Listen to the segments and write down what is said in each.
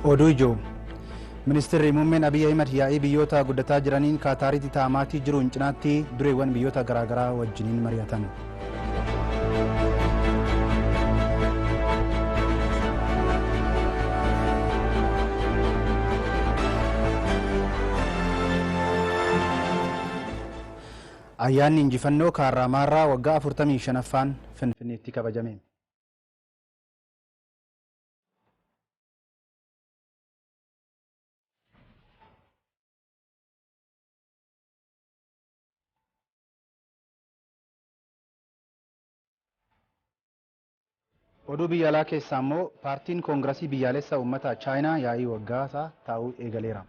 Odujo Ministeerri Muummeen Abiy Ahmed yaa'ii biyyoota guddataa jiraniin Kaataaritti taa'amaatii jiruun cinaatti dureewwan biyyoota garaagaraa wajjiniin mari'atan. Ayyaanni injifannoo Kaarraamaarraa waggaa 45ffaan Finfinneetti kabajame. Oduu biyya alaa keessaa immoo paartiin koongiresii biyyaalessa uummata Chaayinaa yaa'ii waggaa isaa taa'uu eegaleera.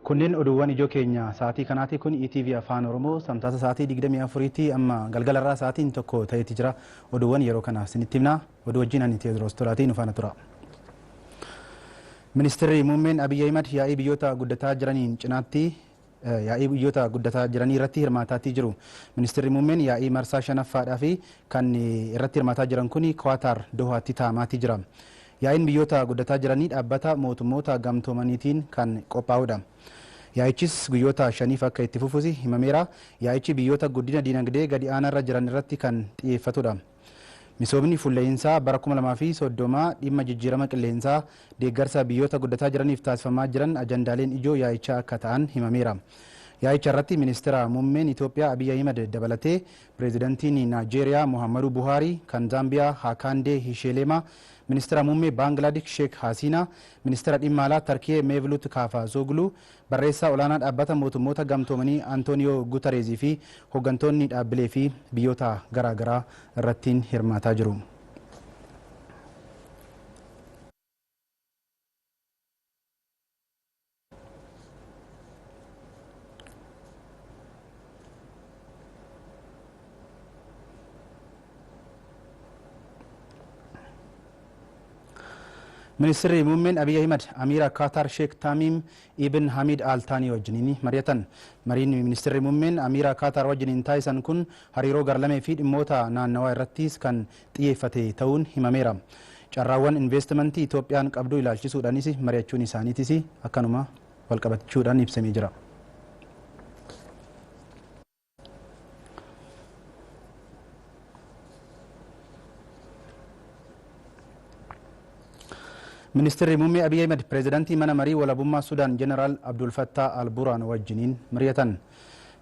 Kunneen oduuwwan ijoo keenya sa'aatii kanaati. Kun ETV Afaan Oromoo samtaasa sa'aatii 24tti amma galgalarraa sa'aatiin tokko ta'etti jira. Oduuwwan yeroo kana isinitti himna. Oduu wajjin ani Teedroos Tolaatiin ufaana tura. Ministeerri Muummeen Abiy Ahmed yaa'ii biyyoota guddataa jiraniin cinaatti yaa'ii biyyoota guddataa jiranii irratti hirmaataatii jiru. Ministeerri Muummeen yaa'ii marsaa 5ffaadhaa fi kan irratti hirmaataa jiran kun Qaataar Dohaatti taa'amaatii jira. Yaa'iin biyyoota guddataa jiranii dhaabbata mootummoota gamtoomaniitiin kan qophaa'udha. Yaa'ichis guyyoota 5 akka itti fufuusi himameera. Yaa'ichi biyyoota guddina dinagdee gadi aanarra jiran irratti kan xiyyeeffatudha. Misoomni fuulleensaa bara 2030 dhimma jijjiirama qilleensaa deeggarsa biyyoota guddataa jiraniif taasifamaa jiran ajandaaleen ijoo yaa'ichaa akka ta'an himameera. Yaa'icha irratti ministeera muummeen Itoophiyaa Abiy Ahmed dabalatee pireezidantiin Naajeeriyaa Muhammadu Buhaarii, kan Zaambiyaa Hakaandee Hisheelema, ministeera muummee Baangilaadesh Sheek Hasiina, ministeera dhimma alaa Tarkiyee Meevlut Kaafazooglu, barreessaa olaanaa dhaabbata mootummoota gamtoomanii Antooniyoo Guutareezii fi hooggantoonni dhaabbilee fi biyyoota garaagaraa irratti hirmaataa jiru. Ministeerri Muummeen Abiy Ahmed Amiira Qaataar Sheek Taamiim Ibn Hamid Al Thani wajjiniin mari'atan. Mariin ministeerri Muummeen Amiira Qaataar wajjiniin taasisan kun hariiroo garlamee fi dhimmoota naannawaa irrattis kan xiyyeeffate ta'uun himameera. Carraawwan investimentii Itoophiyaan qabdu ilaalchisuudhaanis mari'achuun isaaniitis akkanuma walqabachuudhaan ibsamee jira. Ministeerri Muummee Abiy Ahmed pireezidantii mana marii walabummaa Sudaan Jeneraal Abdul Fattah Al-Burhaan wajjiniin mari'atan.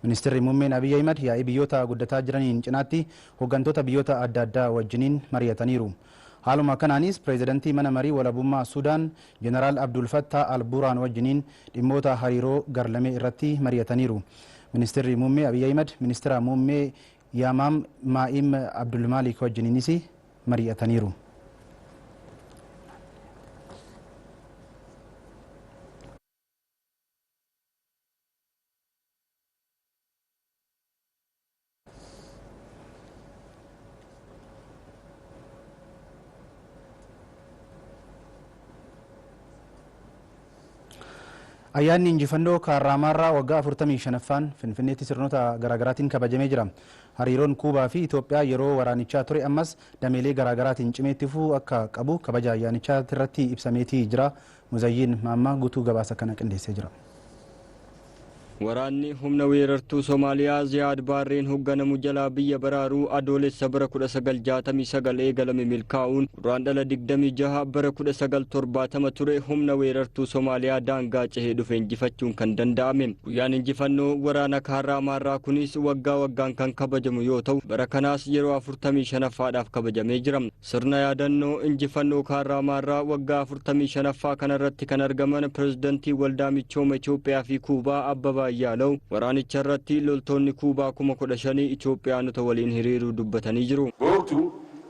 Ministeerri Muummeen Abiy Ahmed yaa'ii biyyoota guddataa jiraniin cinaatti hooggantoota biyyoota adda addaa wajjiniin mari'ataniiru. Haaluma kanaanis pireezidantii mana marii walabummaa Sudaan Jeneraal Abdul Fattah Al-Burhaan wajjiniin dhimmoota hariiroo garlamee irratti mari'ataniiru. Ministeerri Muummee Abiy Ahmed ministeera muummee Yaamaam Maa'im Abdul Maalik wajjiniinis mari'ataniiru. Ayyaanni injifannoo Kaarraamaarraa waggaa 45ffaan Finfinneetti sirnoota garaagaraatiin kabajamee jira. Hariiroon Kuubaa fi Itoophiyaa yeroo waraanichaa ture ammas dameelee garaagaraatiin cimeetti fufuu akka qabu kabaja ayyaanichaa irratti ibsameetii jira. Muzayyiin Maammaa guutuu gabaasa kana qindeessee jira. Waraanni humna weerartuu Soomaaliyaa Ziyaad Baarreen hoogganamu jalaa biyya baraaruu adoolessa bara 1969 eegalame milkaa'uun guraandhala 26 bara 1970 ture humna weerartuu Soomaaliyaa daangaa cehee dhufe injifachuun kan danda'ame. Guyyaan injifannoo waraana Kaarraamaarraa kunis waggaa waggaan kan kabajamu yoo ta'u bara kanaas yeroo 45ffaadhaaf kabajamee jira. Sirna yaadannoo injifannoo Kaarraamaarraa waggaa 45ffaa kanarratti kan argaman pireezidantii waldaa michooma Itoophiyaa fi Kuubaa Abbabaa Yaalaw waraanicha irratti loltoonni Kuubaa 15,000 Itoophiyaanota waliin hiriiruu dubbatanii jiru.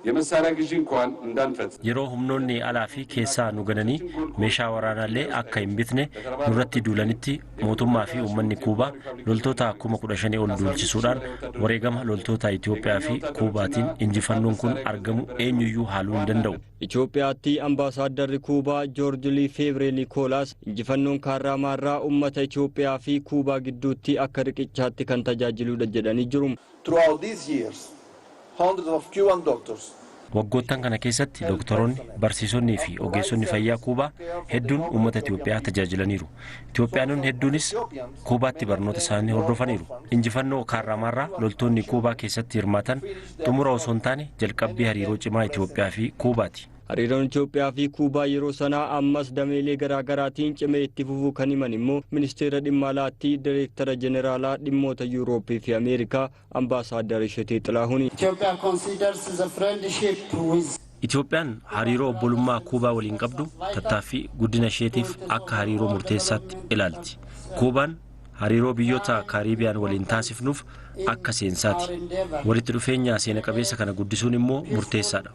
የመሳሪያ ግዢ እንኳን እንዳንፈጽም yeroo humnoonni alaa fi keessaa nu gananii meeshaa waraanaallee akka hin bitne nurratti duulanitti mootummaa fi uummanni Kuubaa loltoota 15,000 ol duulchisuudhaan wareegama loltoota Itoophiyaa fi Kuubaatiin injifannoon kun argamu eenyuyyuu haaluu hin danda'u. Itoophiyaatti ambaasaaddarri Kuubaa Joorji Lii Feebree Niikoolaas injifannoon kaarraamaarraa uummata Itoophiyaa fi Kuubaa gidduutti akka riqichaatti kan tajaajiludha jedhanii jiru. Throughout these years, hundreds of Cuban doctors waggoottan kana keessatti doktoroonni barsiisonni fi ogeessonni fayyaa Kuubaa hedduun uummata Itoophiyaa tajaajilaniiru. Itoophiyaanonni hedduunis Kuubaatti barnoota isaanii hordofaniiru. Injifannoo kaarraamaarraa loltoonni Kuubaa keessatti hirmaatan xumura osoo hin taane jalqabbii hariiroo cimaa Itoophiyaa fi Kuubaati. Hariiroon Itoophiyaa fi Kuubaa yeroo sanaa ammas dameelee garaagaraatiin cimee itti fufuu kan himan immoo ministeera dhimma alaatti direektara jeneraalaa dhimmoota Yuurooppii fi Ameerikaa ambaasaadar Isheetee Xilaahuuni. Itoophiyaan hariiroo obbolummaa Kuubaa waliin qabdu tattaaffii guddina isheetiif akka hariiroo murteessaatti ilaalti. Kuubaan hariiroo biyyoota Kaariibiyaan waliin taasifnuuf akka seensaati. Walitti dhufeenya seena qabeessa kana guddisuun immoo murteessaadha.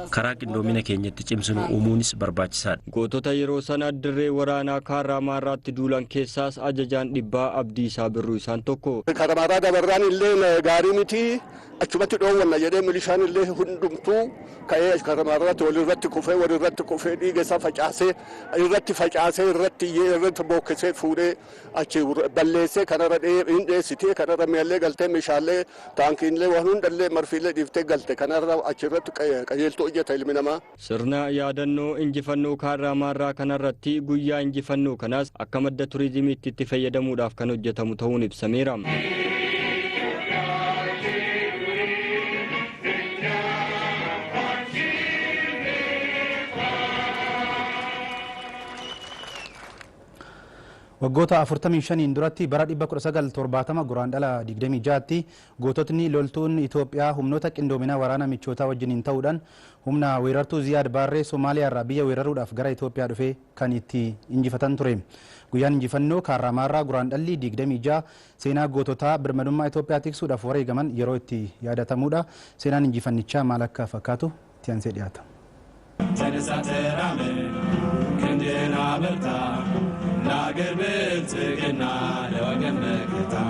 Karaa qindoomina keenyatti cimsinu uumuunis barbaachisaadha. Gootota yeroo sana dirree waraanaa kaarraamaarraatti duulan keessaas ajajaan dhibbaa Abdiisaa Birruu isaan tokko. Kaarraamaarraa dabarraan illee gaarii miti achumatti dhoowwanna jedhee milishaan illee hundumtuu ka'ee kaarraamaarraatti walirratti kufee dhiiga isaa facaasee irratti bookesee fuudhee achi balleessee kanarra dheessitee kanarra mi'allee galtee meeshaalee taankiilee waan hundallee marfiilee dhiiftee galte kanarra achirratti qajeeltuu hojjeta ilmi namaa. Sirna yaadannoo injifannoo kaarraamaarraa kanarratti guyyaa injifannoo kanaas akka madda turizimiitti itti fayyadamuudhaaf kan hojjetamu ta'uun ibsameera. waggoota 45 duratti bara 1970 guraandhala 26tti goototni loltuun Itoophiyaa humnoota qindoomina waraana michootaa wajjiniin ta'uudhaan humna weerartuu Ziyaad Baarree Somaaliyaa irraa biyya weeraruudhaaf gara Itoophiyaa dhufe kan itti injifatan ture. Guyyaan injifannoo kaarraamaarraa guraandhalli 26 seenaa goototaa birmadummaa Itoophiyaa tiksuudhaaf wareegaman yeroo itti yaadatamudha. Seenaan injifannichaa maal akka fakkaatu tiyaansee dhiyaata. Lager biltigna lagen mekta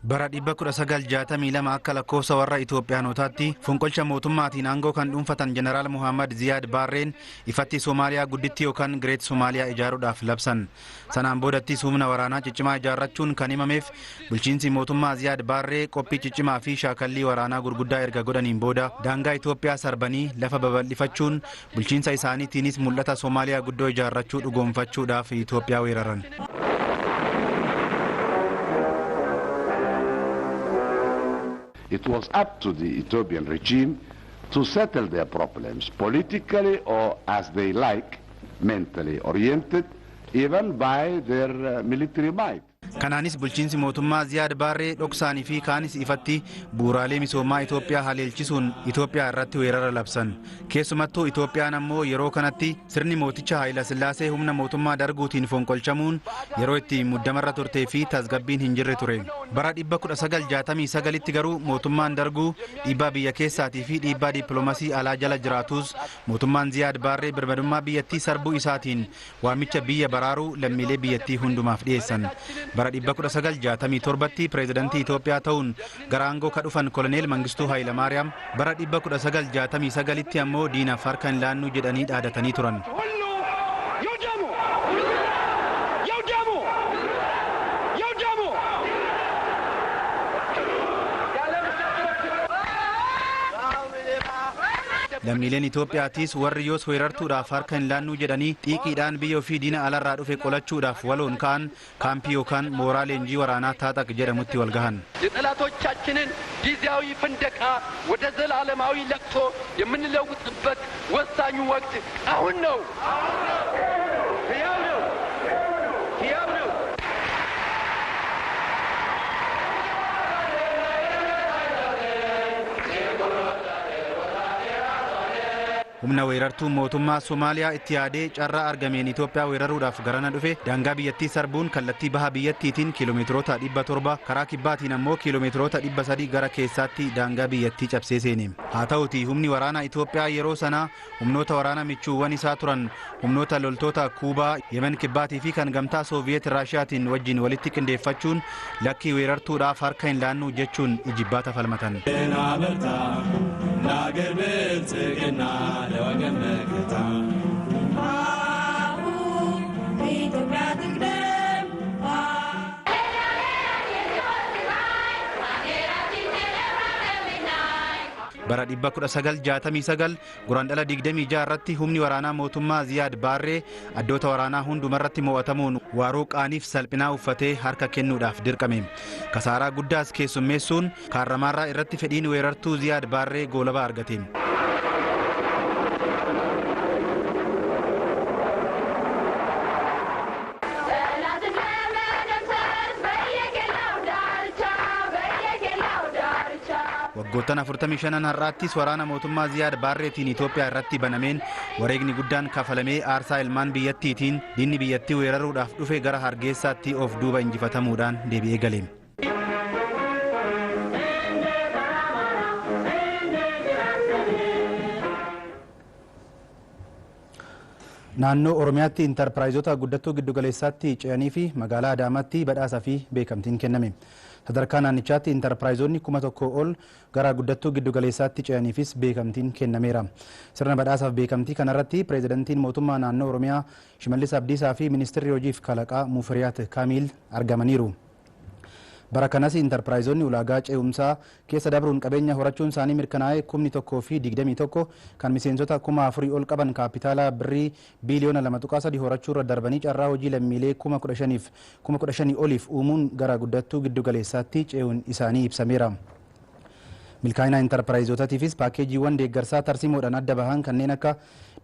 bara 1962 akka lakkoofsa warra Itoophiyaanotaatti fonqolcha mootummaatiin aangoo kan dhuunfatan jeneraal Muhammad Ziyaad Baarreen ifatti Soomaaliyaa gudditti yookaan Greet Soomaaliyaa ijaaruudhaaf labsan. Sanaan boodatti humna waraanaa ciccimaa ijaarrachuun kan himameef bulchiinsi mootummaa Ziyaad Baarree qophii ciccimaa fi shaakallii waraanaa gurguddaa erga godhaniin booda daangaa Itoophiyaa sarbanii lafa babal'ifachuun bulchiinsa isaaniitiinis mul'ata Soomaaliyaa guddoo ijaarrachuu dhugoomfachuudhaaf Itoophiyaa weeraran. It was up to the Ethiopian regime to settle their problems politically or as they like, mentally oriented, even by their military might. Kanaanis bulchiinsi mootummaa Ziyaad Baarree dhoksaanii fi kaanis ifatti bu'uuraalee misoomaa Itoophiyaa haleelchisuun Itoophiyaa irratti weerara labsan. Keessumattuu Itoophiyaan ammoo yeroo kanatti sirni mooticha Haayila Sillaasee humna mootummaa darguutiin fonqolchamuun yeroo itti muddamarra turtee fi tasgabbiin hin jirre ture. Bara 1969tti garuu mootummaan darguu dhiibbaa biyya keessaatii fi dhiibbaa dippiloomasii alaa jala jiraatus mootummaan Ziyaad Baarree birmadummaa biyyattii sarbuu isaatiin waamicha biyya baraaruu lammiilee biyyattii hundumaaf dhiyeessan. bara 1967tti pireezidantii Itoophiyaa ta'uun gara aangoo ka dhufan koloneel Mangistuu Hayilamaariyaam bara 1969tti ammoo diinaaf harka hin laannu jedhanii dhaadatanii turan. lammiileen Itoophiyaatis warri yoos weerartuudhaaf harka hin laannu jedhanii xiiqiidhaan biyya ofii diina alarraa dhufe qolachuudhaaf waloon ka'an kaampii yookaan mooraa leenjii waraanaa Taaxaq jedhamutti wal gahan. የጠላቶቻችንን ጊዜያዊ ፍንደቃ ወደ ዘላለማዊ ለቅሶ የምንለውጥበት ወሳኙ ወቅት አሁን ነው። humna weerartuu mootummaa Somaaliyaa itti yaadee carraa argameen Itoophiyaa weeraruudhaaf garana dhufe daangaa biyyattii sarbuun kallattii baha biyyattiitiin kiiloomeetiroota 700 karaa kibbaatiin ammoo kiiloomeetiroota 300 gara keessaatti daangaa biyyattii cabsee seene. Haa ta'uti humni waraanaa Itoophiyaa yeroo sanaa humnoota waraanaa michuuwwan isaa turan humnoota loltoota Kuubaa, Yemen kibbaatii fi kan gamtaa Sooviyeet Raashiyaatiin wajjin walitti qindeeffachuun lakkii weerartuudhaaf harka hin laannu jechuun ijibbaata falmatan. bara 1969 guraandhala 26 irratti humni waraanaa mootummaa Ziyaad Baarree addoota waraanaa hundumarratti mo'atamuun waaroo qaaniif salphinaa uffatee harka kennuudhaaf dirqame. Kasaaraa guddaas keessummeessuun kaarramaarraa irratti fedhiin weerartuu Ziyaad Baarree goolaba argate. waggoottan 45 har'aattis waraana mootummaa Ziyaad Baarreetiin Itoophiyaa irratti banameen wareegni guddaan kafalamee aarsaa ilmaan biyyattiitiin diinni biyyattii weeraruudhaaf dhufe gara Hargeysaatti of duuba injifatamuudhaan deebi'ee gale. naannoo Oromiyaatti intarpiraayizota guddattuu giddugaleessaatti ce'anii fi magaalaa Adaamaatti badhaasaa fi beekamtiin kenname. sadarkaa naannichaatti intarpiraayizonni 1,000 ol gara guddattuu giddugaleessaatti ce'aniifis beekamtiin kennameera. Sirna badhaasaaf beekamtii kanarratti pireezidantiin mootummaa naannoo Oromiyaa Shimallis Abdiisaa fi ministeerri hojiif kalaqaa Mufiriyaat Kaamiil argamaniiru. bara kanas intarpiraayizonni ulaagaa ce'umsaa keessa dabruun qabeenya horachuun isaanii mirkanaa'ee 1,021 kan miseensota 4,000 ol qaban kaapitaala birrii biiliyoona 2.3 horachuu irra darbanii carraa hojii lammiilee 15,000 oliif uumuun gara guddattuu giddugaleessaatti ce'uun isaanii ibsameera. milkaa'ina intarpiraayizotaatiifis paakeejiiwwan deeggarsaa tarsiimoodhaan adda bahan kanneen akka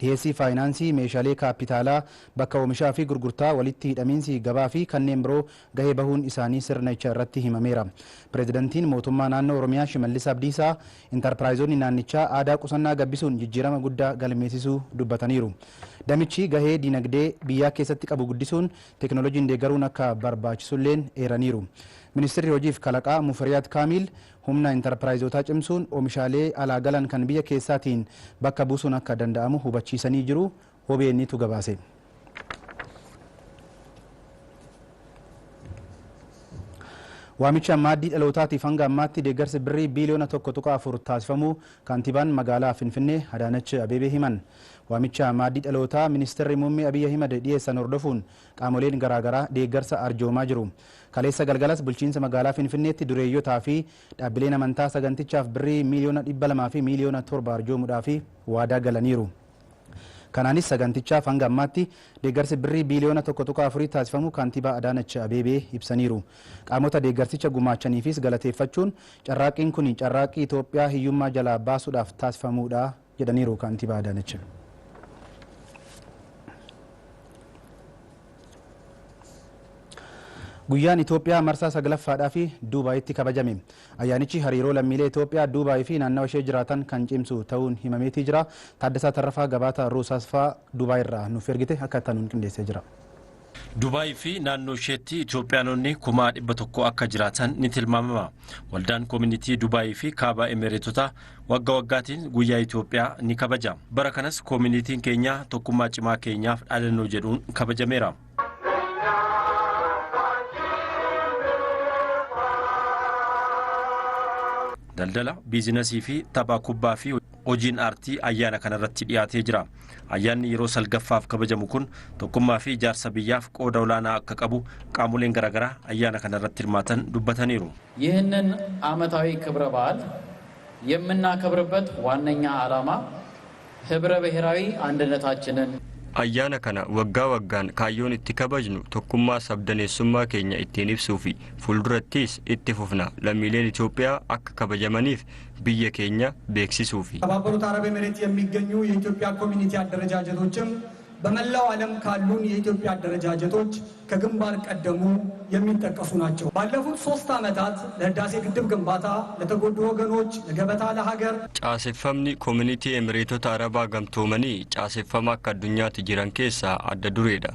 dhiheessii faayinaansii, meeshaalee kaapitaalaa, bakka oomishaa fi gurgurtaa, walitti hidhamiinsi gabaa fi kanneen biroo gahee bahuun isaanii sirnicha irratti himameera. Pireezidantiin mootummaa naannoo Oromiyaa Shimallis Abdiisaa intarpiraayizonni naannichaa aadaa qusannaa gabbisuun jijjiirama guddaa galmeessisuu dubbataniiru. Damichi gahee dinagdee biyyaa keessatti qabu guddisuun teekinooloojiin deeggaruun akka barbaachisulleen eeraniiru. Ministeerri hojiif kalaqaa Mufiriyaat Kaamiil humna intarpiraayizotaa cimsuun oomishaalee alaa galan kan biyya keessaatiin bakka buusuun akka danda'amu hubachiisanii jiru. OBN'tu gabaase. Waamicha maaddii dhalootaatiif hanga ammaatti deeggarsi birrii biiliyoona 1.4 taasifamuu kaantibaan magaalaa Finfinnee Adaanach Abeebee himan. Waamicha maaddii dhalootaa ministeerri muummee Abiy Ahimad dhiyeessan hordofuun qaamoleen garaagaraa deeggarsa arjoomaa jiru. Kaleessa galgalas bulchiinsa magaalaa Finfinneetti dureeyyotaa fi dhaabbileen amantaa sagantichaaf birrii miiliyoona 200 fi miiliyoona 7 arjoomuudhaaf waadaa galaniiru. Kanaanis sagantichaaf hanga ammaatti deeggarsi birrii biiliyoona 1.4 taasifamu kaantibaa Adaanach Abeebee ibsaniiru. Qaamota deeggarsicha gumaachaniifis galateeffachuun carraaqqiin kun carraaqqii Itoophiyaa hiyyummaa jalaa baasuudhaaf taasifamuudha jedhaniiru kaantibaa Adaanach. Guyyaan Itoophiyaa marsaa 9ffaadhaa fi Duubaayitti kabajame. Ayyaanichi hariiroo lammiilee Itoophiyaa Duubaayii fi naannawa ishee jiraatan kan cimsu ta'uun himameetii jira. Taaddasaa Tarrafaa gabaata Ruusaasfaa Duubaayirraa nuuf ergite akka ta'an qindeessee jira. Duubaayii fi naannoo isheetti Itoophiyaanonni 100,000 akka jiraatan ni tilmaamama. Waldaan koomunitii Duubaayii fi kaaba Emereetotaa waggaa waggaatiin guyyaa Itoophiyaa ni kabaja. Bara kanas koomunitiin keenya tokkummaa cimaa keenyaaf dhaadannoo jedhuun kabajameera. daldala, biizinasii fi tapha kubbaa fi hojiin aartii ayyaana kanarratti dhiyaatee jira. Ayyaanni yeroo salgaffaaf kabajamu kun tokkummaa fi ijaarsa biyyaaf qooda olaanaa akka qabu qaamoleen garaagaraa ayyaana kanarratti hirmaatan dubbataniiru. ይህንን ዓመታዊ ክብረ በዓል የምናከብርበት ዋነኛ ዓላማ ህብረ ብሔራዊ አንድነታችንን ayyaana kana waggaa waggaan kaayyoon itti kabajnu tokkummaa sabdaneessummaa keenya ittiin ibsuu fi fuuldurattis itti fufna lammiileen Itoophiyaa akka kabajamaniif biyya keenya beeksisuu fi በተባበሩት አረብ ኤሚሬት የሚገኙ የኢትዮጵያ ኮሚኒቲ አደረጃጀቶችም በመላው ዓለም ካሉን የኢትዮጵያ አደረጃጀቶች ከግንባር ቀደሙ የሚጠቀሱ ናቸው። ባለፉት 3 ዓመታት ለህዳሴ ግድብ ግንባታ ለተጎዱ ወገኖች ለገበታ ለሀገር caaseffamni koominitii emireetota arabaa gamtoomanii caaseffama akka addunyaatti jiran keessaa adda dureedha.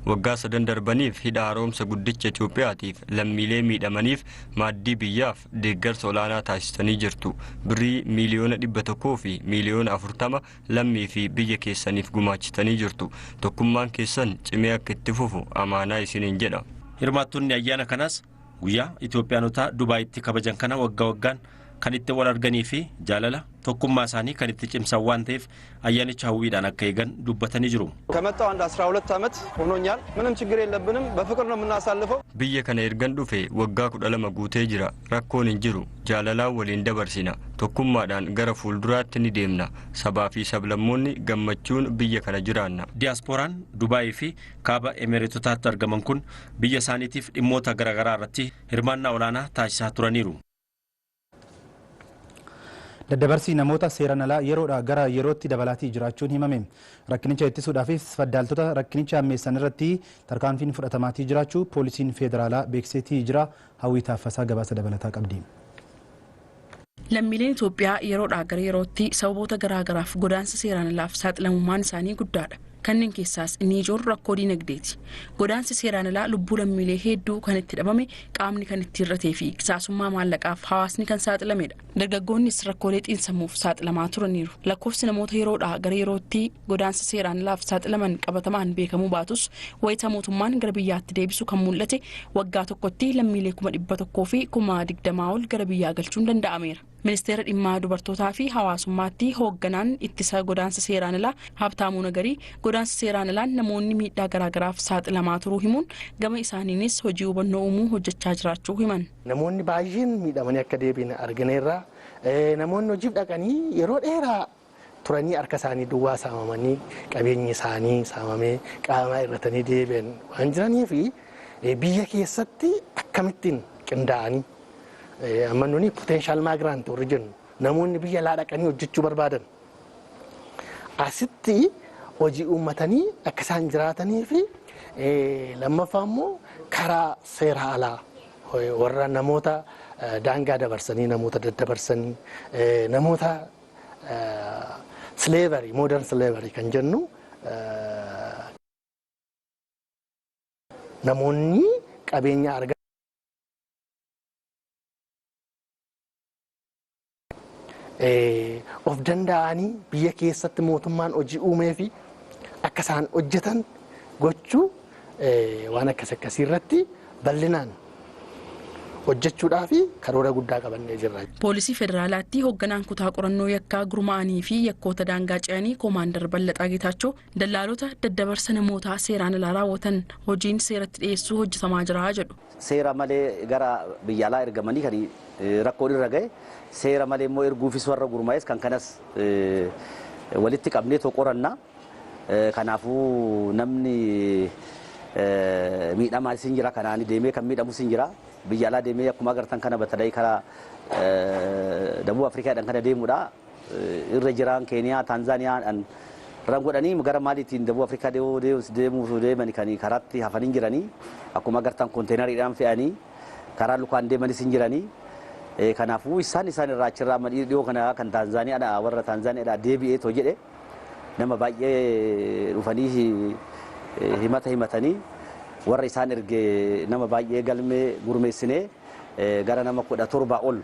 Waggaa 3 darbaniif hidha haaromsa guddicha Itoophiyaatiif lammiilee miidhamaniif maaddii biyyaaf deeggarsa olaanaa taasisanii jirtu. Birrii miiliyoona 100 fi miiliyoona 40 lammii fi biyya keessaniif gumaachitanii jirtu. Tokkummaan keessan cimee akka itti fufu amaanaa isiniin jedha. Hirmaattonni ayyaana kanaas guyyaa Itoophiyaanota Dubaayitti kabajan kana waggaan kan itti wal arganii fi jaalala tokkummaa isaanii kan itti cimsan waan ta'eef ayyaanicha hawwiidhaan akka eegan dubbatanii jiru. ከመጣው አንድ 12 ዓመት ሆኖኛል። ምንም ችግር የለብንም። በፍቅር ነው የምናሳልፈው። biyya kana ergan dhufe waggaa 12 guutee jira. Rakkoon hin jiru. Jaalalaan waliin dabarsina. Tokkummaadhaan gara fuulduraatti ni deemna. Sabaa fi sablammoonni gammachuun biyya kana jiraanna. Diyaaspooraan Dubaayii fi kaaba Emireetotaatti argaman kun biyya isaaniitiif dhimmoota garaagaraa irratti hirmaannaa olaanaa taasisaa turaniiru. Daddabarsii namoota seeraan alaa yeroodhaa gara yerootti dabalaatii jiraachuun himame. Rakkinicha ittisuudhaafis faddaaltota rakkinicha ammeessan irratti tarkaanfiin fudhatamaatii jiraachuu poolisiin federaalaa beeksiseetii jira. Hawwii Taaffasaa gabaasa dabalataa qabdi. Lammiileen Itoophiyaa yeroodhaa gara yerootti sababoota garaagaraaf godaansa seeraan alaaf saaxilamummaan isaanii guddaadha. Kanneen keessaas inni ijoon rakkoo dinagdeeti. Godaansi seeraan alaa lubbuu lammiilee hedduu kan itti dhabame qaamni kan itti hir'atee fi qisaasummaa maallaqaaf hawaasni kan saaxilamedha. Dargaggoonnis rakkoolee xiinsammuuf saaxilamaa turaniiru. Lakkoofsi namoota yeroodhaa gara yerootti godaansa seeraan alaaf saaxilaman qabatamaan beekamuu baatus wayita mootummaan gara biyyaatti deebisu kan mul'ate waggaa tokkotti lammiilee 100,000 fi 20,000 ol gara biyyaa galchuun danda'ameera. Ministeera dhimmaa dubartootaa fi hawaasummaatti hoogganaan ittisa godaansa seeraan alaa Habtaamuu Nagarii godaansa seeraan alaan namoonni miidhaa garaagaraaf saaxilamaa turuu himuun gama isaaniinis hojii hubannoo uumuu hojjechaa jiraachuu himan. Namoonni baay'een miidhamanii akka deebiin argineerra. Namoonni hojiif dhaqanii yeroo dheeraa turanii harka isaanii duwwaa saamamanii qabeenyi isaanii saamamee qaama irratanii deebi'an waan jiraniif biyya keessatti akkamittiin qindaa'anii amma nuni potential migrant origin namoonni biyya alaa dhaqanii hojjechuu barbaadan asitti hojii uummatanii akka isaan jiraatanii fi lammaffaa immoo karaa seera alaa warra namoota daangaa dabarsanii namoota daddabarsanii namoota slavery modern slavery kan jennu namoonni qabeenya argatan of danda'anii biyya keessatti mootummaan hojii uumee fi akka isaan hojjetan gochuu waan akkasii irratti bal'inaan hojjechuudhaaf karoora guddaa qabannee jirra. Poolisii federaalaatti hoogganaan kutaa qorannoo yakkaa gurmaa'anii fi yakkoota daangaa ce'anii koomaandar Ballaxaa Geetaachoo dallaalota daddabarsa namootaa seeraan alaa raawwatan hojiin seeratti dhiyeessuu hojjetamaa jira jedhu. Seera malee gara biyya alaa ergamanii kan rakkoon irra gahe seera malee immoo erguufis warra gurmaa'es kan kanas walitti qabnee qoranna. Kanaafuu namni miidhamaa isin jira kanaan deemee kan miidhamu isin jira. Biyya alaa deemee akkuma agartan kana batalai karaa Dabuu Afrikaadhaan kana deemuudha. Irra jiraan Keeniyaa, Taanzaaniyaan rangodhanii gara maaliitiin Dabuu Afrikaa deemuuf deemanii kan karaatti hafanii jiranii akkuma agartan konteenariidhaan fe'anii karaa lukaan deemanis hin jiranii. Kanaafuu isaan irraa achirraa madii dhiyoo kana kan Taanzaaniyaadhaa warra Taanzaaniyaadhaa deebi'ee too jedhe nama baay'ee dhufanii himata himatanii warra isaan erge nama baay'ee galmee gurmeessinee gara nama 17 ol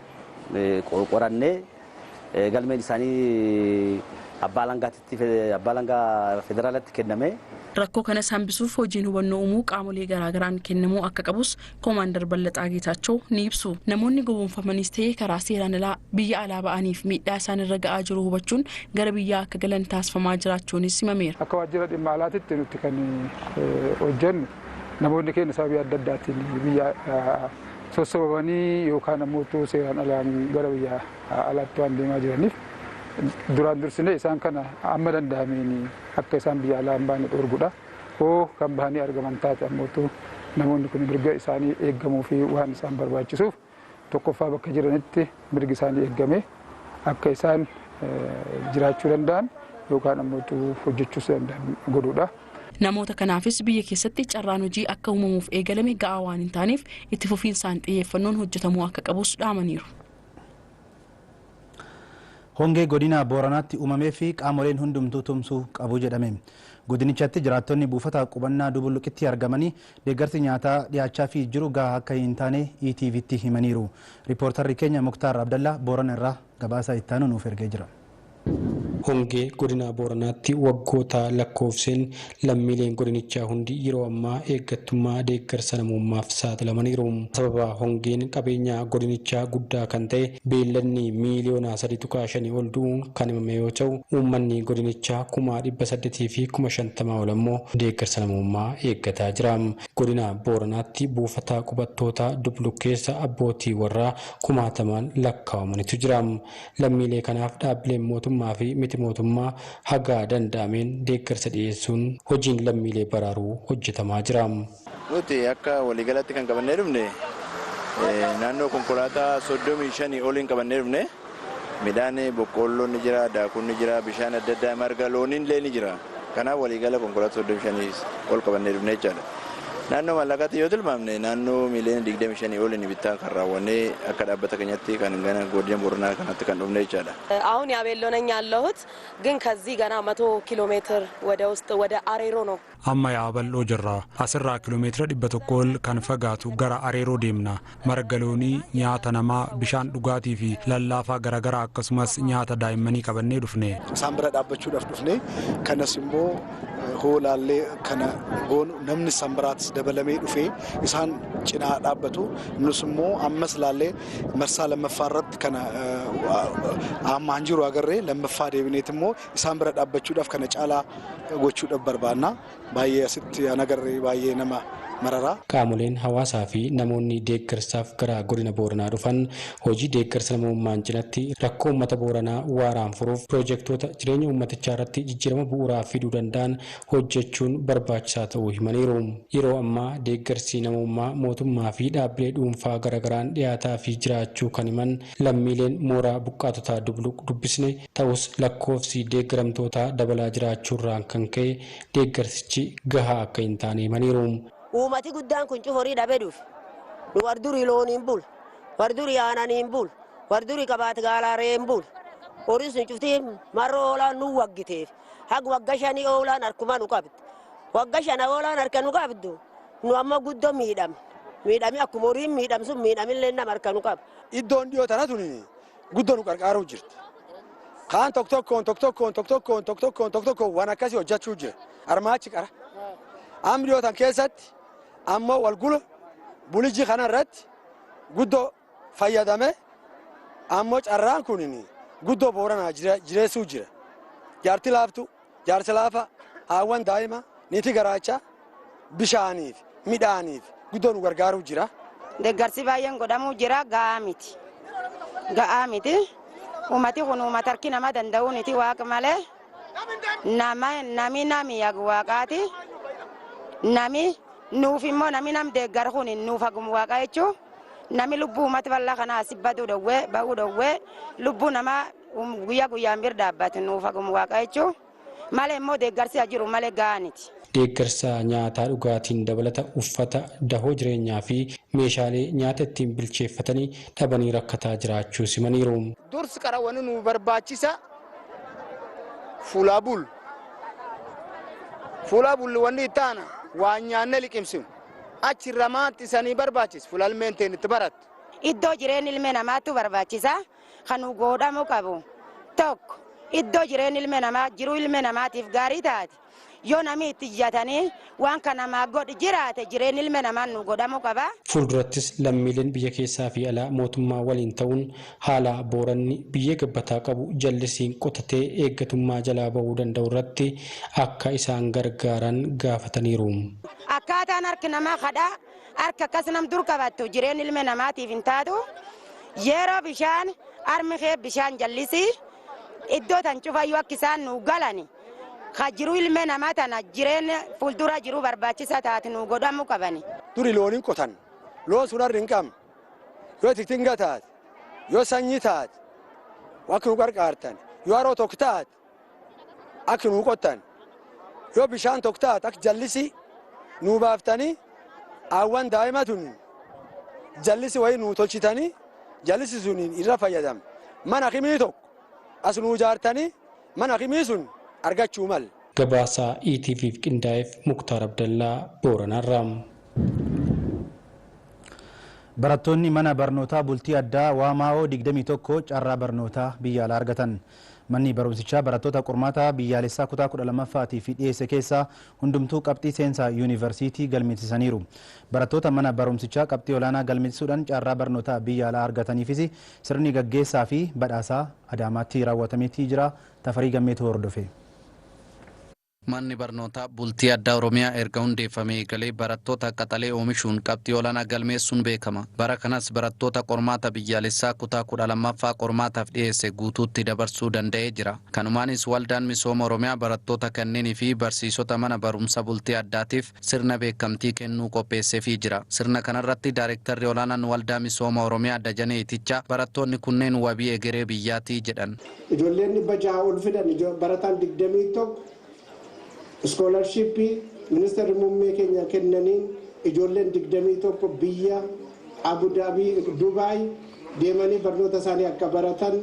qorannee galmeen isaanii abbaa alangaa federaalatti kenname. Rakkoo kana hambisuuf hojiin hubannoo uumuu qaamolee garaagaraan kennamuu akka qabus koomaandar Ballaxaa Geetaachoo ni ibsu. Namoonni gowwoomfamanis ta'ee karaa seeraan alaa biyya alaa ba'aniif miidhaa isaan irra ga'aa jiru hubachuun gara biyyaa akka galan taasifamaa jiraachuunis himameera. Akka waajjira dhimma alaatitti nuti kan hojjennu namoonni keenya sababii adda addaatiin biyya sossobamanii yookaan ammoo seeraan alaan gara biyya alaatti waan deemaa jiraniif duraan dursinee isaan kana amma danda'ameen akka isaan biyya alaa hin baane dhorguudha. Hoo kan bahanii argaman taate ammoo namoonni kun mirga isaanii eegamuu fi waan isaan barbaachisuuf tokkoffaa bakka jiranitti mirgi isaanii eegame akka isaan jiraachuu danda'an yookaan ammoo hojjechuus danda'an godhuudha. Namoota kanaafis biyya keessatti carraan hojii akka uumamuuf eegalame ga'aa waan hin taaneef itti fufiinsaan xiyyeeffannoon hojjetamuu akka qabus dhaamaniiru. Hongee godina Booranaatti uumamee fi qaamoleen hundumtuu tumsuu qabu jedhame. Godinichatti jiraattonni buufata qubannaa Dubulluqitti argamanii deeggarsi nyaataa dhiyaachaa fi jiru gahaa akka hin taane ETV'tti himaniiru. Riippoortarri keenya Muktaar Abdallaa Boorana irraa gabaasa ittaanu nuuf ergee jira. Hongee godina Booranaatti waggoota lakkoofseen lammiileen godinichaa hundi yeroo ammaa eeggattummaa deeggarsa namummaaf saaxilamaniiru. Sababa hongeen qabeenya godinichaa guddaa kan ta'e beellanni miiliyoona 3.5 ol du'uun kan himame yoo ta'u uummanni godinichaa 800 fi 50 ol ammoo deeggarsa namummaa eeggataa jira. Godina Booranaatti buufata qubattoota Dubluq keessa abbootii warraa 1000 lakkaa'amanitu jira. Lammiilee kanaaf dhaabbileen mootummaa fi miti mootummaa haga danda'ameen deeggarsa dhiyeessuun hojiin lammiilee baraaruu hojjetamaa jira. Nuti akka waliigalatti kan qabannee dhufne naannoo konkolaataa 35 oliin qabannee dhufne midhaan boqqolloo ni jira, daakuun ni jira, bishaan adda addaa marga looniin illee ni jira. Kanaaf waliigala konkolaataa 35 ol qabannee dhufne jechaadha. Naannoo maallaqaatti yoo tilmaamne naannoo miiliyoona 25 oliin bittaa kan raawwannee akka dhaabbata keenyatti kan gana godina Booranaa kanatti kan dhufne jechaadha. አሁን ያቤሎ ነኝ ያለሁት ግን ከዚህ ገና 100 ኪሎ ሜትር ወደ ውስጥ ወደ አሬሮ ነው። amma yaaballoo jirra asirraa kiiloomeetira 100 kan fagaatu gara areeroo deemna. marga loonii, nyaata namaa, bishaan dhugaatii fi lallaafaa garaagaraa akkasumas nyaata daa'immanii qabannee dhufne. Isaan bira dhaabbachuudhaaf dhufne kanas immoo hoolaallee kana goonu namni sanbiraatis dabalamee dhufee isaan cinaa dhaabbatu nus immoo ammas laallee marsaa lammaffaa irratti kana ammaan jiru agarree lammaffaa deebineet immoo isaan bira dhaabbachuudhaaf kana caalaa gochuudhaaf barbaanna. baay'ee asitti anagarree baay'ee nama mararaa. Qaamoleen hawaasaa fi namoonni deeggarsaaf gara godina Booranaa dhufan hojii deeggarsa namummaan cinatti rakkoo uummata Booranaa waaraan furuuf piroojeektoota jireenya uummatichaa irratti jijjiirama bu'uuraa fiduu danda'an hojjechuun barbaachisaa ta'uu himaniiru. Yeroo ammaa deeggarsi namummaa mootummaa fi dhaabbilee dhuunfaa garaagaraan dhiyaataa fi jiraachuu kan himan lammiileen mooraa buqqaatotaa Dubluq dubbisne ta'us lakkoofsi deeggaramtootaa dabalaa jiraachuurraan kan ka'e deeggarsichi gahaa akka hin taane himaniiru. Uumati guddaan kun cufurii dhabee dhufe. Nu wardurii looniin bul, wardurii aananiin bul, wardurii qabaate gaalaareen bul. Horii sun cuftii marra oolaan nu waggiteef. Haga wagga 5 oolaan harkuma nu qabdu. Wagga 5 oolaan harka nu qabdu. Nu amma guddoo miidhamne. Miidhamni akkuma horiin miidhamsu miidhamillee nama harka nu qabu. Iddoon dhiyoo tana tuni guddoo nu qarqaaruu jirti. Kaan tokkoon waan akkasii hojjechuu jira. Armaachi qara. Amri dhiyoo tan keessatti ammoo walgula buliji kana irratti guddoo fayyadame ammoo carraan kunin guddoo Booranaa jireessuu jira. Jaarti laaftu, jaarsi laafa, haawwan daa'ima, niitii garaachaa, bishaaniif, midhaaniif guddoo nu gargaaruu jira. Deeggarsi baay'een godhamuu jira ga'aa miti. Ga'aa miti. Uummati kun uummata harki nama danda'uuniti waaqa malee nami yagu waaqaati. Nami nuuf immoo nami nam deeggar kun nuuf hagum waaqa jechuun nami lubbuu uummata bal'aa kanaa asii bahuu dhowwee lubbuu namaa guyyaa guyyaan bira dhaabbatu nuuf hagum waaqa jechuun malee immoo deeggarsi jiru malee ga'aniti. Deeggarsa nyaataa dhugaatiin dabalata uffata dahoo jireenyaa fi meeshaalee nyaata ittiin bilcheeffatanii dhabanii rakkataa jiraachuu simaniiru. Dursi qarawwan nu barbaachisa fuulaa bulli wanni ittaana waan nyaanne liqimsinu achirra maatti isanii barbaachisa fulalmeen teen itti barattu. Iddoo jireenya ilmi namaatu barbaachisa kan nu godhamu qabu tokko iddoo jireenya ilmi namaa jiruu ilmi namaatiif gaarii taate. Yoo namni itti ijjatanii waan kana namaa godhi jiraate jireenya ilmi namaa nu godhamu qaba. Fuuldurattis lammiileen biyya keessaa fi alaa mootummaa waliin ta'uun haala Booranni biyya gabbataa qabu jallisiin qotatee eeggatummaa jalaa bahuu danda'u irratti akka isaan gargaaran gaafataniiru. Akkaataan harki namaa kadhaa harka akkas nam dur qabattu jireenya ilmi namaatiif hin taatu yeroo bishaan harmi kee bishaan jallisii iddoo tan cufayyuu akka isaan nu galani. Kajiru ilme namaa tana jireenya fuuldura jiru barbaachisaa taate nu godhamu qabani. Duri looniin qotan loon sun harri hin qabne yoo tiktinga taate yoo sanyii taate akka nu gargaartan yoo haroo tokko taate akka nu qottan yoo bishaan tokko taate akka jallisi nuu baaftanii awwan daa'imatun jallisi wayii nuu tolchitanii jallisi suniin irra fayyadamna. Mana himii tokko as nuu ijaartanii mana himii sun argachuu mala. Gabaasaa ETV'f qindaa'eef Muktaar Abdallaa Booranaarraa. Barattoonni mana barnootaa bultii addaa Waamaa'oo 21 carraa barnootaa biyya alaa argatan. Manni barumsichaa barattoota qormaata biyyaalessaa kutaa 12ffaatii fi dhiyeesse keessaa hundumtuu qabxii seensaa yuunivarsiitii galmeessisaniiru. Barattoota mana barumsichaa qabxii olaanaa galmeessisuudhaan carraa barnootaa biyya alaa argataniifis sirni gaggeessaa fi badhaasaa Adaamaatti raawwatameetii jira. Tafarii Gammeetu hordofe. Manni barnootaa bultii addaa Oromiyaa erga hundeeffamee eegalee barattoota qaxalee oomishuun qabxii olaanaa galmeessuun beekama. Bara kanas barattoota qormaata biyyaalessaa kutaa 12ffaa qormaataaf dhiyeesse guutuutti dabarsuu danda'ee jira. Kanumaanis waldaan misooma Oromiyaa barattoota kanneenii fi barsiisota mana barumsa bultii addaatiif sirna beekamtii kennuu qopheesseefii jira. Sirna kanarratti daayirektarri olaanaan waldaa misooma Oromiyaa Dajanee Itichaa barattoonni kunneen wabii egeree biyyaatii jedhan. Ijoolleen dhibba jaha ol fidan barataan 21 Scholarshipii ministeerri muummee keenya kennaniin ijoolleen 21 biyya Abu Dhabii Dubaay deemanii barnoota isaanii akka baratan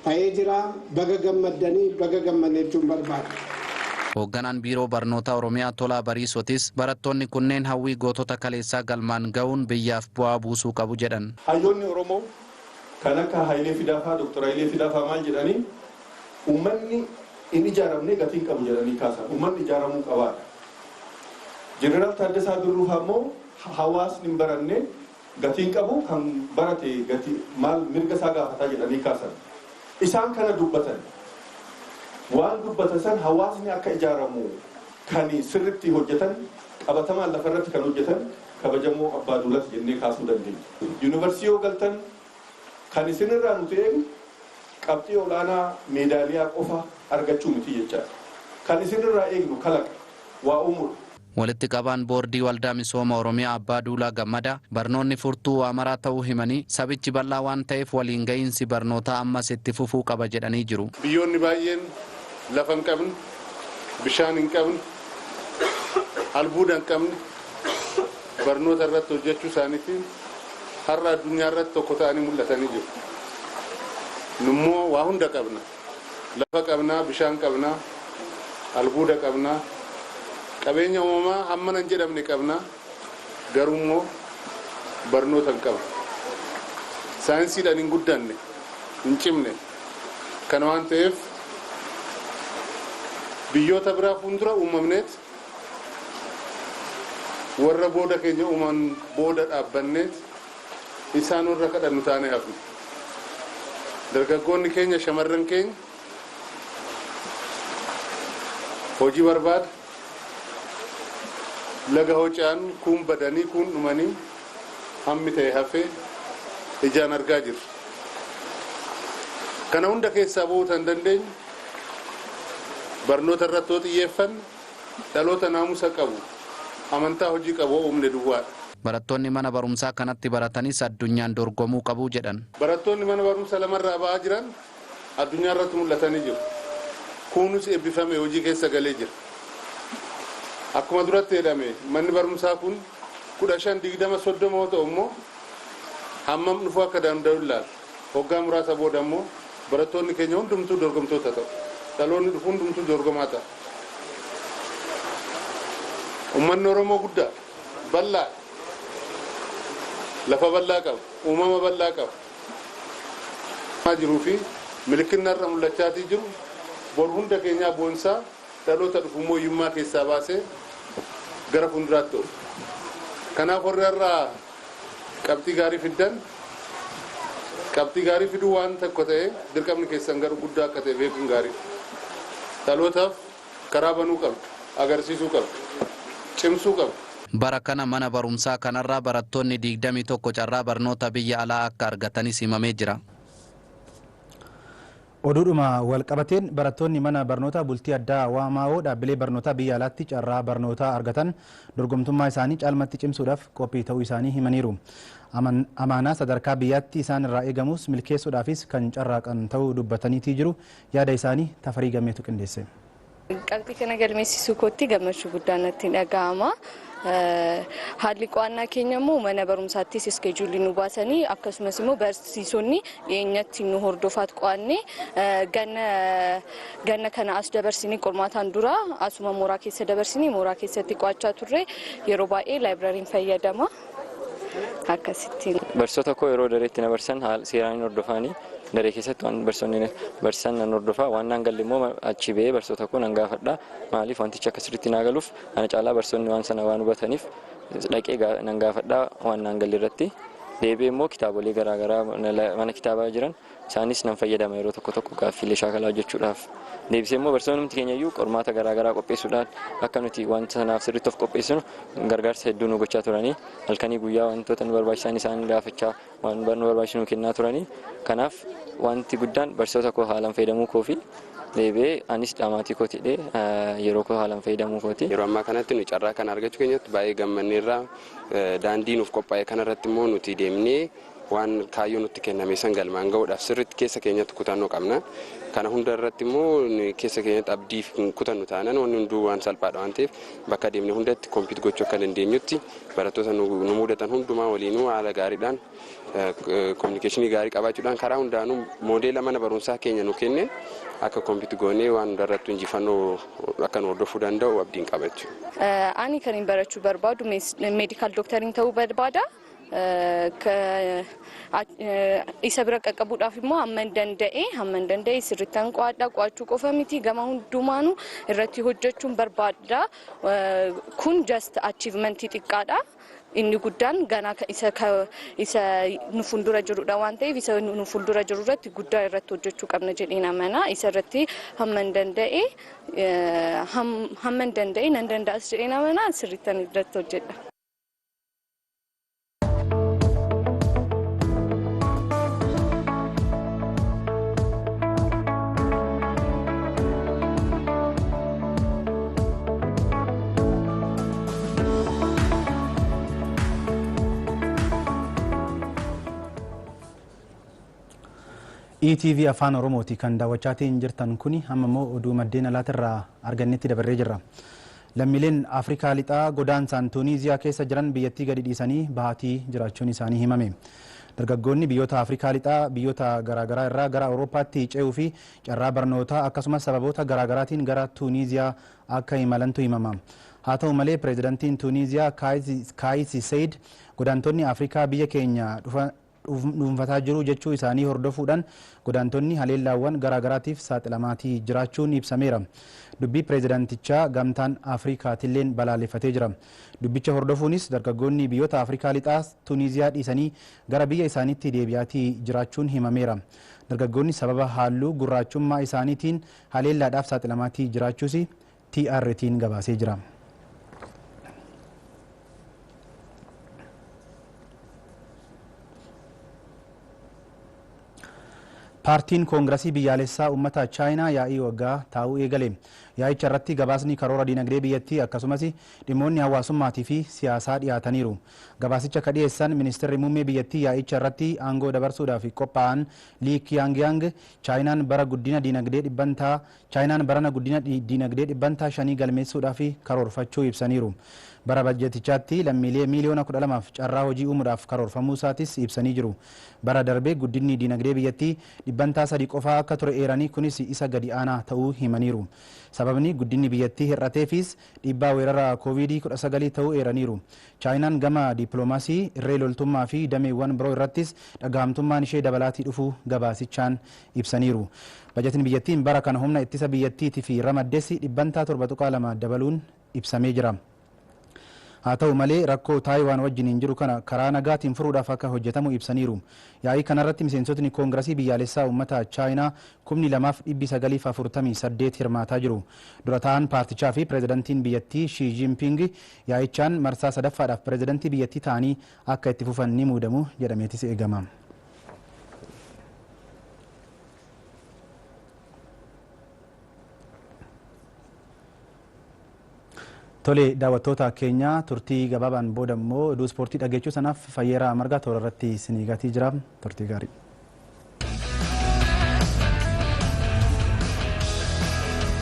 ta'ee jira. Baga gammadanii baga gammadanii jechuun barbaada. Hoogganaan biiroo barnoota Oromiyaa Tolaa Bariisotis barattoonni kunneen hawwii gootota kaleessaa galmaan ga'uun biyyaaf bu'aa buusuu qabu jedhan. Hayyoonni Oromoo kan akka Hayilee Fidaafaa Dr. Hayilee Fidaafaa maal jedhanii uummanni inni ijaaramne gatiin qabu jedhanii kaasan. Uummanni ijaaramuu qabaadha. Jeneraal Taaddasaa Birruuf ammoo hawaasni hin baranne gatiin qabu kan barate gatii maal mirga isaa gaafataa jedhanii kaasan. Isaan kana dubbatan. Waan dubbatan san hawaasni akka ijaaramu kan sirriitti hojjetan qabatamaan lafarratti kan hojjetan kabajamoo abbaa duulatti jennee kaasuu dandeenya. Yuunivarsiitii yoo galtan kan isinirraa nuti eegnu qabxii olaanaa meedaaliyaa qofa argachuu miti jechaadha. Kan isinirraa eegnu kalaqa waa uumudha. Walitti qabaan boordii waldaa misooma Oromiyaa Abbaa Duulaa Gammada barnoonni furtuu waamaraa ta'uu himanii sabichi bal'aa waan ta'eef waliin ga'iinsi barnootaa ammas itti fufuu qaba jedhanii jiru. Biyyoonni baay'een lafa hin qabne, bishaan hin qabne, albuuda hin qabne barnoota irratti hojjechuu isaaniitiin har'a addunyaa irratti tokko ta'anii mul'atanii jiru. Nummoo waa hunda qabna. Lafa qabnaa, bishaan qabnaa, albuuda qabnaa, qabeenya uumamaa hammana hin jedhamne qabnaa, garuu immoo barnoota hin qabna. Saayinsiidhaan hin guddanne, hin cimne. Kana waan ta'eef biyyoota biraa fuuldura uumamneet warra booda keenya uuman booda dhaabbanneet isaan warra kadhannu taanee hafne. Dargaggoonni keenya shamarran keenya hojii barbaada laga hocaan kun badanii kun dhumanii hammi ta'e hafee ijaan argaa jirra. Kana hunda keessaa ba'uu tan dandeenyu barnoota irratti yoo xiyyeeffanne dhaloota naamusa qabu amantaa hojii qabu uumne duwwaadha. Barattoonni mana barumsaa kanatti baratanis addunyaan dorgomuu qabu jedhan. Barattoonni mana barumsaa lamarraa ba'aa jiran addunyaa irratti mul'atanii jiru. Kunis eebbifame hojii keessa galee jira. Akkuma duratti jedhame manni barumsaa kun 15-20-30 yoo ta'u immoo hammam dhufuu akka danda'u ilaala. Waggaa muraasa booda immoo barattoonni keenya hundumtuu dorgomtoota ta'u. Dhaloonni dhufu hundumtuu dorgomaa ta'a. Uummanni Oromoo guddaa bal'aa lafa bal'aa qaba, uumama bal'aa qaba. Jiruu fi milikinni irra mul'achaatii jiru bor hunda keenyaa boonsaa dhaloota dhufu immoo hiyyummaa keessaa baasee gara fuulduraatti oolu. Kanaaf warri irraa qabxii gaarii fiddan qabxii gaarii fiduu waan tokko ta'e dirqamni keessan garuu guddaa akka ta'e beekuun gaarii. Dhalootaaf karaa banuu qabdu, agarsiisuu qabdu, cimsuu qabdu. Bara kana mana barumsaa kanarraa barattoonni 21 carraa barnoota biyya alaa akka argatanis himamee jira. Oduudhuma walqabateen barattoonni mana barnoota bultii addaa Waamaa'oo dhaabbilee barnootaa biyya alaatti carraa barnootaa argatan dorgomtummaa isaanii caalmatti cimsuudhaaf qophii ta'uu isaanii himaniiru. Amaanaa sadarkaa biyyaatti isaan irraa eegamus milkeessuudhaafis kan carraaqan ta'uu dubbataniitii jiru. Yaada isaanii Tafarii Gammeetu qindeesse. Qabxii kana galmeessisuu kootti gammachuu guddaan natti dhaga'ama. Haalli qo'annaa keenya immoo mana barumsaattis iskeejuulii nu baasanii akkasumas immoo barsiisonni dhiyeenyatti nu hordofaat qo'annee ganna kana as dabarsinii qormaataan dura asuma mooraa keessa dabarsinii mooraa keessatti qo'achaa turre yeroo baay'ee laayibirariin fayyadama. Akkasittiin. Barsiisota koo yeroo dareetti na barsan haala seeraan hordofanii daree keessatti waan barsiisonni barsiisan nan hordofaa waan nan galle immoo achi ba'ee barsiisota koo nan gaafadha maaliif wantichi akka sirriitti naa galuuf ana caalaa barsiisonni waan sana waan hubataniif dhaqee nan gaafadha waan nan galle irratti deebi'ee immoo kitaabolee garaagaraa mana kitaabaa jiran isaanis nan fayyadama yeroo tokko gaaffiilee shaakalaa hojjechuudhaaf deebisee immoo barsiisonni keenya iyyuu qormaata garaagaraa qopheessuudhaan akka nuti wanta sanaaf sirriitti of qopheessinu gargaarsa hedduu nu gochaa turanii halkanii guyyaa wantoota nu barbaachisan isaan gaafachaa waan nu barbaachisu nu kennaa turanii kanaaf wanti guddaan barsiisota koo haalaan fayyadamuu koo fi deebi'ee anis dhamaatii kootidhee yeroo koo haalaan fayyadamuu kooti. Yeroo ammaa kanatti nu carraa kan argachuu keenyatti baay'ee gammanneerra daandii nuuf qophaa'e kanarratti immoo nuti deemnee waan kaayyoo nutti kenname san galmaan ga'uudhaaf sirriitti keessa keenyatti kutannoo qabna. Kana hunda irratti immoo keessa keenyatti abdii kutannu taanaan wanni hunduu waan salphaadha waan ta'eef bakka deemnee hundatti kompiit gochuu akka dandeenyutti barattoota nu mudatan hundumaa waliinuu haala gaariidhaan kominikeeshinii gaarii qabaachuudhaan karaa hundaanuu moodeela mana barumsaa keenya nu kenne akka kompiit goonee waan hundarratti injifannoo akka nu hordofuu danda'u abdiin qabachuu. Ani kan barachuu barbaadu meedikaal doktariin ta'uu barbaada. Isa bira qaqqabuudhaaf immoo hamman danda'e sirriittaan qo'achuu qofa miti gama hundumaanuu irratti hojjechuun barbaada. Kun just achievementii xiqqaadha. Inni guddaan ganaa isa nu fuuldura jirudha waan ta'eef isa nu fuuldura jiru irratti guddaa irratti hojjechuu qabna jedheen amana. Isa irratti hamman danda'e nan danda'as jedheen amana sirriittaan irratti hojjedha. ETV afaan Oromooti kan daawwachaatiin jirtan kuni amma immoo oduu maddeen alaatirraa argannetti dabarree jirra. Lammiileen Afrikaa lixaa godaansaan Tuuniiziyaa keessa jiran biyyattii gadi dhiisanii bahatii jiraachuun isaanii himame. Dargaggoonni biyyoota Afrikaa lixaa biyyoota garaagaraa irraa gara Awurooppaatti ce'uu fi carraa barnootaa akkasumas sababoota garaagaraatiin gara Tuuniiziyaa akka imalantu himama. Haa ta'u malee pireezidantiin Tuuniiziyaa Kaayis Said godaantonni Afrikaa biyya keenya dhuunfataa jiru jechuu isaanii hordofuudhaan godaantonni haleellaawwan garaagaraatiif saaxilamaatii jiraachuun ibsameera. Dubbii pireezidantichaa gamtaan Afrikaatilleen balaaleffatee jira. Dubbicha hordofuunis dargaggoonni biyyoota Afrikaa lixaa Tuuniiziyaa dhiisanii gara biyya isaaniitti deebi'aatii jiraachuun himameera. Dargaggoonni sababa halluu gurraachummaa isaaniitiin haleellaadhaaf saaxilamaatii jiraachuus TRT'n gabaasee jira. Paartiin Koongiresii biyyaalessaa uummata Chaayinaa yaa'ii waggaa taa'uu eegale. Yaa'icha irratti gabaasni karoora dinagdee biyyattii akkasumas dhimmoonni hawaasummaatii fi siyaasaa dhiyaataniiru. Gabaasicha ka dhiyeessan ministeerri muummee biyyattii yaa'icha irratti aangoo dabarsuudhaaf qophaa'an Lii Kiyaangyang Chaayinaan bara guddina dinagdee dhibbantaa 5 galmeessuudhaaf karoorfachuu ibsaniiru. Bara bajjetichaatti lammiilee miliyoona 12 carraa hojii uumuudhaaf karoorfamuu isaatis ibsanii jiru. Bara darbee guddinni dinagdee biyyattii dhibbantaa 3 qofaa akka ture eeranii kunis isa gadi aanaa ta'uu himaniiru. Sababni guddinni biyyattii hir'ateefis dhiibbaa weerara COVID-19 ta'uu eeraniiru. Chaayinaan gama dippiloomaasii irree loltummaa fi dameewwan biroo irrattis dhaga'amtummaan ishee dabalaatii dhufuu gabaasichaan ibsaniiru. Bajetiin biyyattiin bara kana humna ittisa biyyattiitii fi ramaddeessi dhibbantaa 7.2 dabaluun ibsamee jira. Haa ta'u malee rakkoo Taayiwaan wajjiniin jiru kana karaa nagaatiin furuudhaaf akka hojjetamu ibsaniiru. Yaa'ii kanarratti miseensotni Koongiresii biyyaalessaa uummata Chaayinaa 2948 hirmaataa jiru. Dura ta'an paartichaa fi pireezidantiin biyyattii Shii Jinping yaa'ichaan marsaa sadaffaadhaaf pireezidantii biyyattii ta'anii akka itti fufan ni muudamu jedhameetis eegama. Tole daawwattoota keenya turtii gabaabaan booda immoo oduu ispoortii dhageechuu sanaaf Fayyeeraa Margaa toora irratti isinii gatii jira. Turtii gaarii.